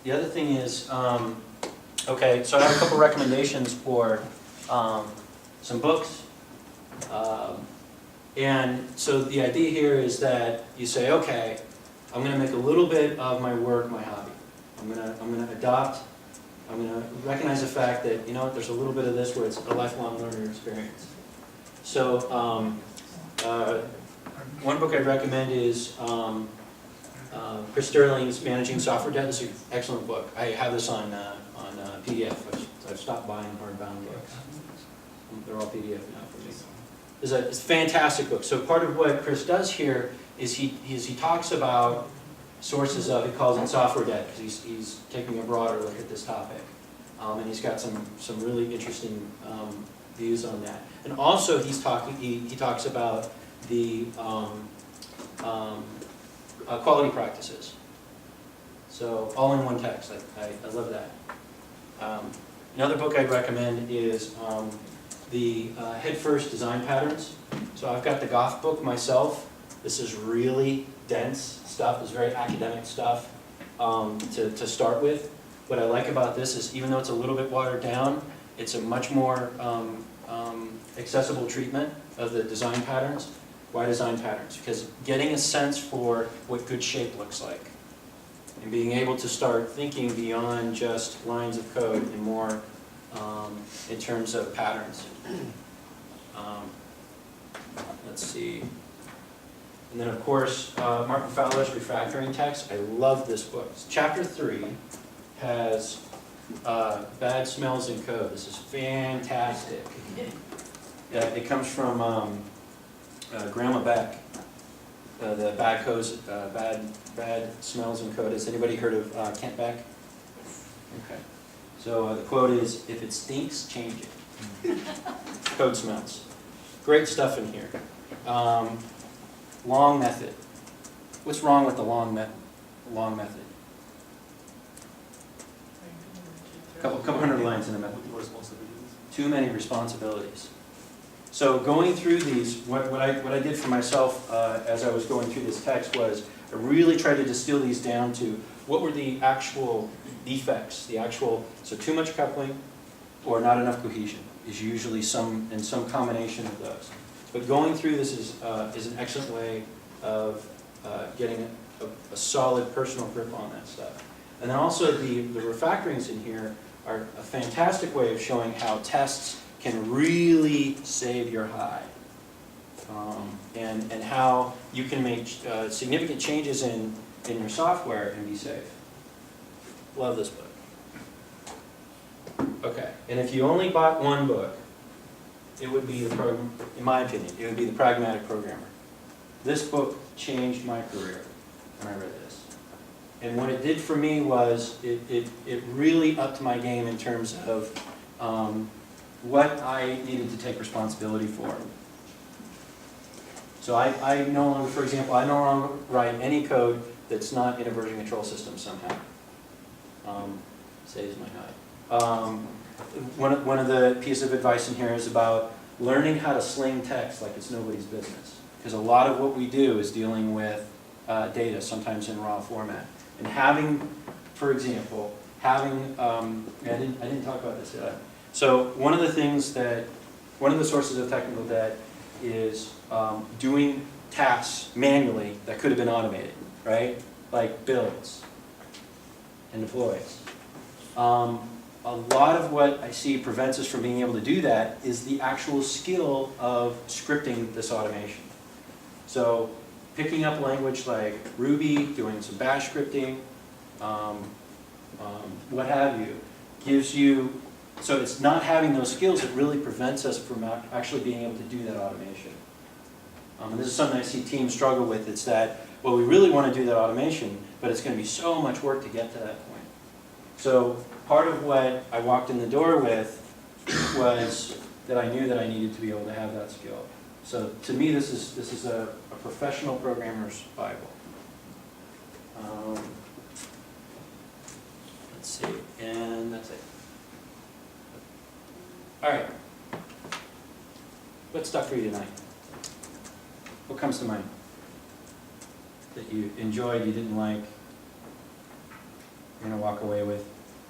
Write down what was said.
the other thing is, okay, so I have a couple recommendations for some books. And so the idea here is that you say, okay, I'm going to make a little bit of my work my hobby. I'm going to adopt, I'm going to recognize the fact that, you know, there's a little bit of this where it's a lifelong learning experience. So one book I'd recommend is Chris Sterling's Managing Software Debt. This is an excellent book. I have this on PDF. I've stopped buying hardbound books. They're all PDF now for me. It's a fantastic book. So part of what Chris does here is he talks about sources of, he calls it software debt, because he's taking a broader look at this topic. And he's got some really interesting views on that. And also he talks about the quality practices. So all in one text. I love that. Another book I'd recommend is the Head First Design Patterns. So I've got the Goff book myself. This is really dense stuff. It's very academic stuff to start with. What I like about this is, even though it's a little bit watered down, it's a much more accessible treatment of the design patterns. Why design patterns? Because getting a sense for what good shape looks like, and being able to start thinking beyond just lines of code and more in terms of patterns. Let's see. And then of course, Martin Fowler's Refactoring Text. I love this book. Chapter 3 has bad smells in code. This is fantastic. It comes from Grandma Beck. The bad smells in code. Has anybody heard of Kent Beck? Okay. So the quote is, "If it stinks, change it." Code smells. Great stuff in here. Long method. What's wrong with the long method? Couple hundred lines in a method. Too many responsibilities. So going through these, what I did for myself as I was going through this text was I really tried to distill these down to what were the actual defects, so too much coupling or not enough cohesion is usually some combination of those. But going through this is an excellent way of getting a solid personal grip on that stuff. And then also the refactorings in here are a fantastic way of showing how tests can really save your hide. And how you can make significant changes in your software and be safe. Love this book. Okay, and if you only bought one book, it would be, in my opinion, it would be The Pragmatic Programmer. This book changed my career when I read this. And what it did for me was, it really upped my game in terms of what I needed to take responsibility for. So I no longer, for example, I no longer write any code that's not in a version control system somehow. Saves my hide. One of the pieces of advice in here is about learning how to sling text like it's nobody's business. Because a lot of what we do is dealing with data, sometimes in raw format. And having, for example, I didn't talk about this yet. So one of the sources of technical debt is doing tasks manually that could have been automated, right? Like builds and deploys. A lot of what I see prevents us from being able to do that is the actual skill of scripting this automation. So picking up language like Ruby, doing some bash scripting, what have you, gives you, so it's not having those skills that really prevents us from actually being able to do that automation. And this is something I see teams struggle with. It's that, well, we really want to do that automation, but it's going to be so much work to get to that point. So part of what I walked in the door with was that I knew that I needed to be able to have that skill. So to me, this is a professional programmer's Bible. Let's see, and that's it. All right. What's stuck for you tonight? What comes to mind that you enjoyed, you didn't like? We're gonna walk away with